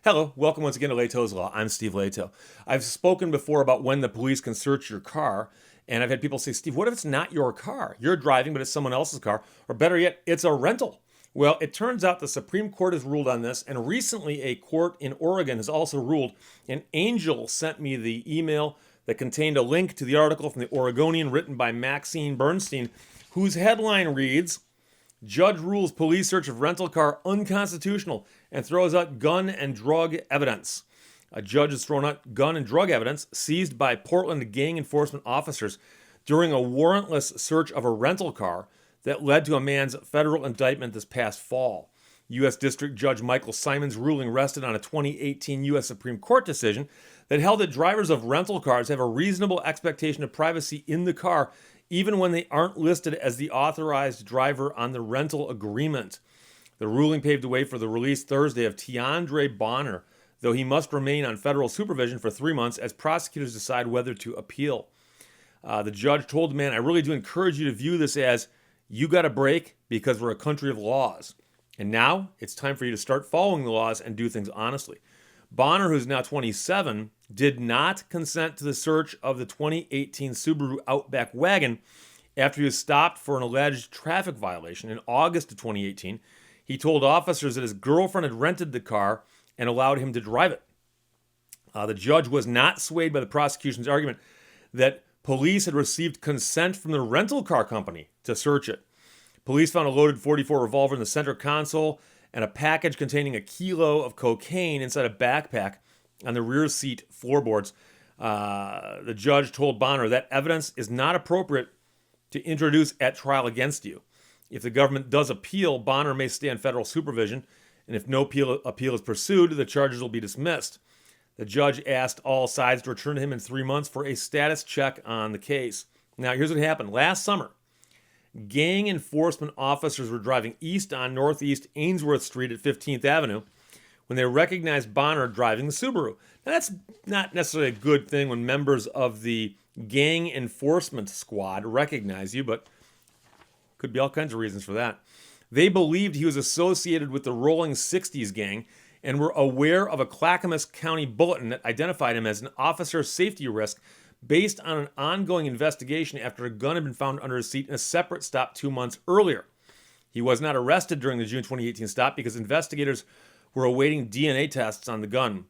Hello, welcome once again to Lehto's Law. I'm Steve Lehto. I've spoken before about when the police can search your car, and I've had people say, Steve, what if it's not your car? You're driving, but it's someone else's car, or better yet, it's a rental. Well, it turns out the Supreme Court has ruled on this, and recently a court in Oregon has also ruled. And Angel sent me the email that contained a link to the article from the Oregonian written by Maxine Bernstein, whose headline reads, Judge rules police search of rental car unconstitutional and throws out gun and drug evidence. A judge has thrown out gun and drug evidence seized by Portland gang enforcement officers during a warrantless search of a rental car that led to a man's federal indictment this past fall. U.S. District Judge Michael Simon's ruling rested on a 2018 U.S. Supreme Court decision that held that drivers of rental cars have a reasonable expectation of privacy in the car even when they aren't listed as the authorized driver on the rental agreement. The ruling paved the way for the release Thursday of Tiandre Bonner, though he must remain on federal supervision for 3 months as prosecutors decide whether to appeal. The judge told the man, I really do encourage you to view this as you got a break because we're a country of laws. And now it's time for you to start following the laws and do things honestly. Bonner, who's now 27, did not consent to the search of the 2018 Subaru Outback wagon after he was stopped for an alleged traffic violation in August of 2018. He told officers that his girlfriend had rented the car and allowed him to drive it. The judge was not swayed by the prosecution's argument that police had received consent from the rental car company to search it. Police found a loaded .44 revolver in the center console and a package containing a kilo of cocaine inside a backpack on the rear seat floorboards. The judge told Bonner that evidence is not appropriate to introduce at trial against you. If the government does appeal, Bonner may stay on federal supervision, and if no appeal is pursued, the charges will be dismissed. The judge asked all sides to return to him in 3 months for a status check on the case. Now, here's what happened. Last summer, gang enforcement officers were driving east on Northeast Ainsworth Street at 15th Avenue when they recognized Bonner driving the Subaru. Now, that's not necessarily a good thing when members of the gang enforcement squad recognize you, but could be all kinds of reasons for that. They believed he was associated with the Rolling 60s gang and were aware of a Clackamas County bulletin that identified him as an officer safety risk based on an ongoing investigation after a gun had been found under his seat in a separate stop 2 months earlier. He was not arrested during the June 2018 stop because investigators were awaiting DNA tests on the gun.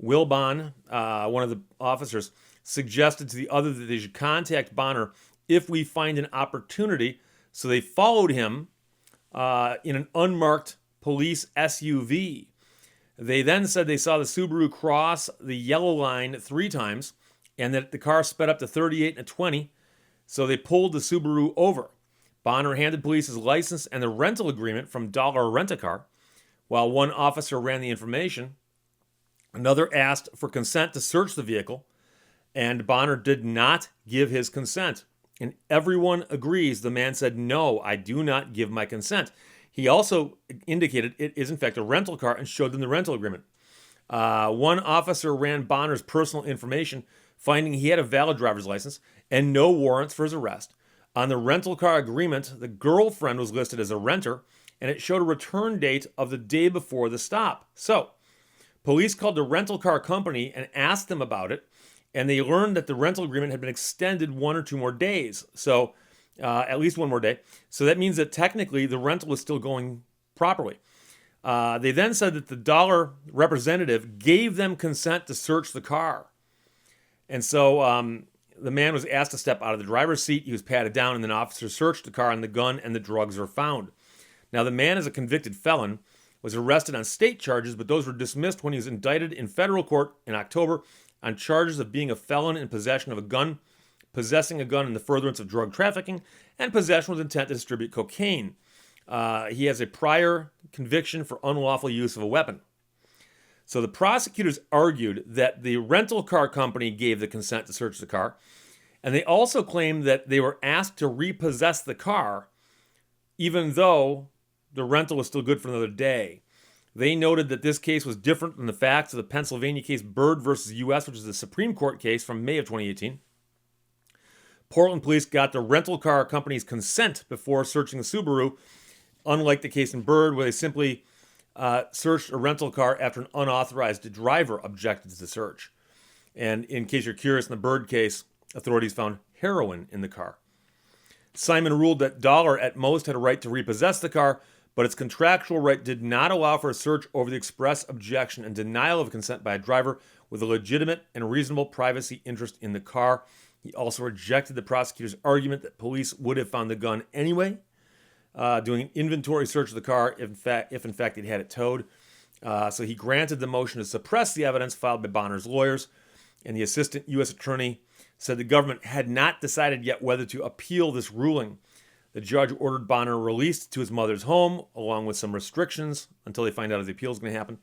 Wilbon, one of the officers, suggested to the other that they should contact Bonner if we find an opportunity, so they followed him in an unmarked police SUV. They then said they saw the Subaru cross the yellow line 3 times and that the car sped up to 38 and a 20, so they pulled the Subaru over. Bonner handed police his license and the rental agreement from Dollar Rent-A-Car. While one officer ran the information, another asked for consent to search the vehicle, and Bonner did not give his consent. And everyone agrees the man said, no, I do not give my consent. He also indicated it is in fact a rental car and showed them the rental agreement. One officer ran Bonner's personal information, finding he had a valid driver's license and no warrants for his arrest. On the rental car agreement, the girlfriend was listed as a renter, and it showed a return date of the day before the stop. So, police called the rental car company and asked them about it, and they learned that the rental agreement had been extended 1 or 2 more days. So, at least 1 more day. So that means that technically the rental was still going properly. They then said that the Dollar representative gave them consent to search the car. And so the man was asked to step out of the driver's seat. He was patted down, and then officers searched the car, and the gun and the drugs were found. Now, the man is a convicted felon, was arrested on state charges, but those were dismissed when he was indicted in federal court in October on charges of being a felon in possession of a gun, possessing a gun in the furtherance of drug trafficking, and possession with intent to distribute cocaine. He has a prior conviction for unlawful use of a weapon. So the prosecutors argued that the rental car company gave the consent to search the car, and they also claimed that they were asked to repossess the car, even though the rental was still good for another day. They noted that this case was different than the facts of the Pennsylvania case Byrd versus U.S., which is a Supreme Court case from May of 2018. Portland police got the rental car company's consent before searching the Subaru, unlike the case in Byrd, where they simply searched a rental car after an unauthorized driver objected to the search. And in case you're curious, in the Bird case, authorities found heroin in the car. Simon ruled that Dollar at most had a right to repossess the car, but its contractual right did not allow for a search over the express objection and denial of consent by a driver with a legitimate and reasonable privacy interest in the car. He also rejected the prosecutor's argument that police would have found the gun anyway, doing an inventory search of the car if in fact they'd had it towed. So he granted the motion to suppress the evidence filed by Bonner's lawyers, and the assistant U.S. attorney said the government had not decided yet whether to appeal this ruling. The judge ordered Bonner released to his mother's home, along with some restrictions until they find out if the appeal is going to happen.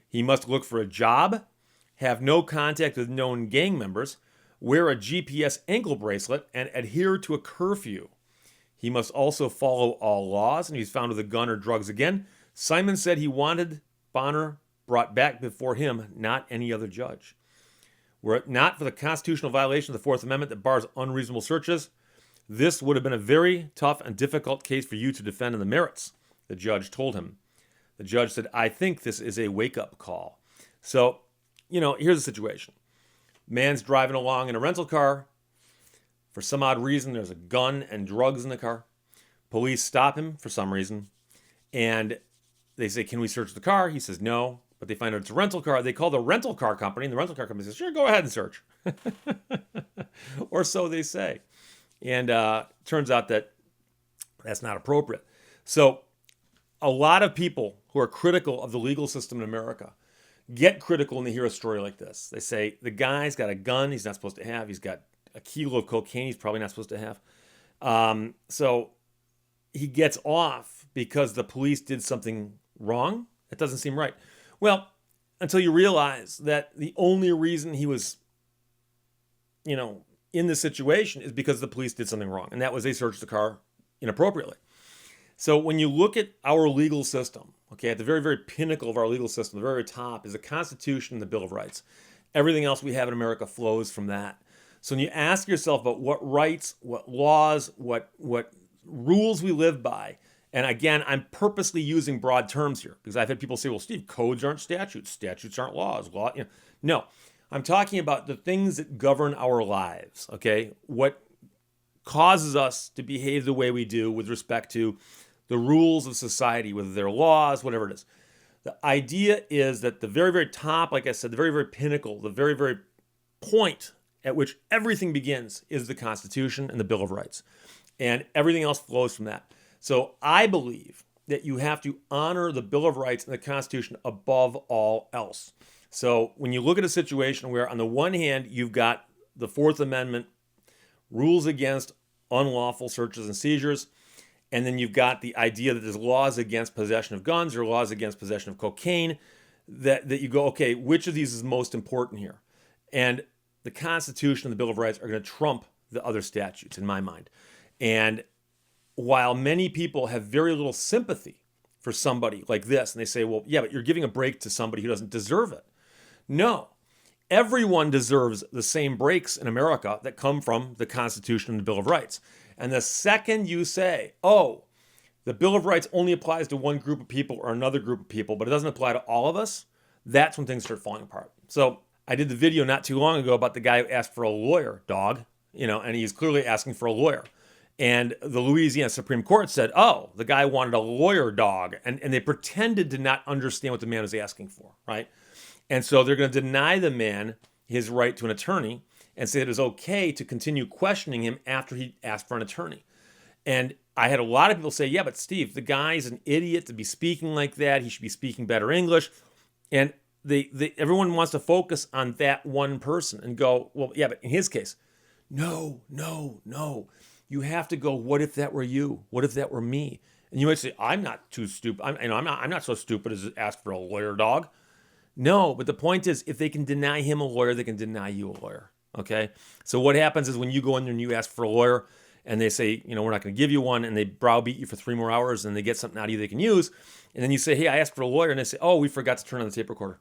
He must look for a job, have no contact with known gang members, wear a GPS ankle bracelet, and adhere to a curfew. He must also follow all laws, and if he's found with a gun or drugs again, Simon said he wanted Bonner brought back before him, not any other judge. Were it not for the constitutional violation of the Fourth Amendment that bars unreasonable searches, this would have been a very tough and difficult case for you to defend on the merits, the judge told him. The judge said, I think this is a wake-up call. So, here's the situation. Man's driving along in a rental car. For some odd reason, there's a gun and drugs in the car. Police stop him for some reason. And they say, can we search the car? He says, no. But they find out it's a rental car. They call the rental car company, and the rental car company says, sure, go ahead and search. Or so they say. And turns out that that's not appropriate. So a lot of people who are critical of the legal system in America get critical when they hear a story like this. They say, the guy's got a gun he's not supposed to have. He's got a kilo of cocaine he's probably not supposed to have. So he gets off because the police did something wrong. It doesn't seem right. Well, until you realize that the only reason he was, in this situation is because the police did something wrong. And that was they searched the car inappropriately. So when you look at our legal system, okay, at the very, very pinnacle of our legal system, the very top is the Constitution and the Bill of Rights. Everything else we have in America flows from that. So when you ask yourself about what rights, what laws, what rules we live by, and again, I'm purposely using broad terms here because I've had people say, well, Steve, codes aren't statutes. Statutes aren't laws. No, I'm talking about the things that govern our lives, okay? What causes us to behave the way we do with respect to the rules of society, whether they're laws, whatever it is. The idea is that the very, very top, like I said, the very, very pinnacle, the very, very point at which everything begins is the Constitution and the Bill of Rights. And everything else flows from that. So I believe that you have to honor the Bill of Rights and the Constitution above all else. So when you look at a situation where on the one hand, you've got the Fourth Amendment, rules against unlawful searches and seizures, and then you've got the idea that there's laws against possession of guns or laws against possession of cocaine, that you go, okay, which of these is most important here? And the Constitution and the Bill of Rights are going to trump the other statutes in my mind. And while many people have very little sympathy for somebody like this, and they say, well, yeah, but you're giving a break to somebody who doesn't deserve it. No, everyone deserves the same breaks in America that come from the Constitution and the Bill of Rights. And the second you say, oh, the Bill of Rights only applies to one group of people or another group of people, but it doesn't apply to all of us, that's when things start falling apart. So I did the video not too long ago about the guy who asked for a lawyer, and he's clearly asking for a lawyer. And the Louisiana Supreme Court said, oh, the guy wanted a lawyer dog. And they pretended to not understand what the man was asking for, right? And so they're going to deny the man his right to an attorney and say it is okay to continue questioning him after he asked for an attorney. And I had a lot of people say, yeah, but Steve, the guy's an idiot to be speaking like that. He should be speaking better English. And everyone wants to focus on that one person and go, well, yeah, but in his case, no. You have to go, what if that were you? What if that were me? And you might say, I'm not too stupid. I'm not so stupid as to ask for a lawyer dog. No, but the point is, if they can deny him a lawyer, they can deny you a lawyer. Okay? So what happens is when you go in there and you ask for a lawyer and they say, we're not going to give you one, and they browbeat you for 3 more hours and they get something out of you they can use, and then you say, hey, I asked for a lawyer, and they say, oh, we forgot to turn on the tape recorder.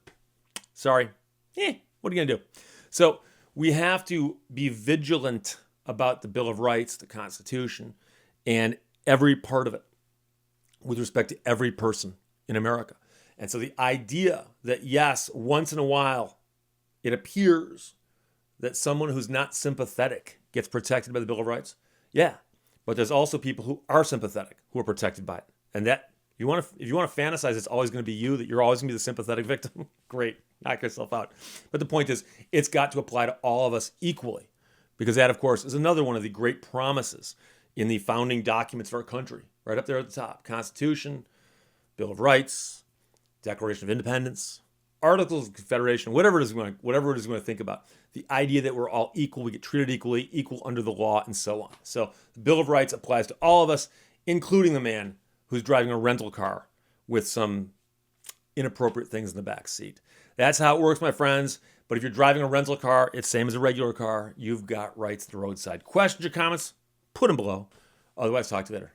Sorry. What are you going to do? So we have to be vigilant about the Bill of Rights, the Constitution, and every part of it with respect to every person in America. And so the idea that, yes, once in a while, it appears that someone who's not sympathetic gets protected by the Bill of Rights, yeah. But there's also people who are sympathetic who are protected by it. And that, if you want to fantasize it's always going to be you, that you're always going to be the sympathetic victim, great, knock yourself out. But the point is, it's got to apply to all of us equally. Because that, of course, is another one of the great promises in the founding documents of our country. Right up there at the top. Constitution, Bill of Rights, Declaration of Independence, Articles of Confederation, whatever it is we're going to think about. The idea that we're all equal, we get treated equally, equal under the law, and so on. So the Bill of Rights applies to all of us, including the man who's driving a rental car with some inappropriate things in the back seat. That's how it works, my friends. But if you're driving a rental car, it's same as a regular car. You've got rights at the roadside. Questions or comments? Put them below. Otherwise, talk to you later.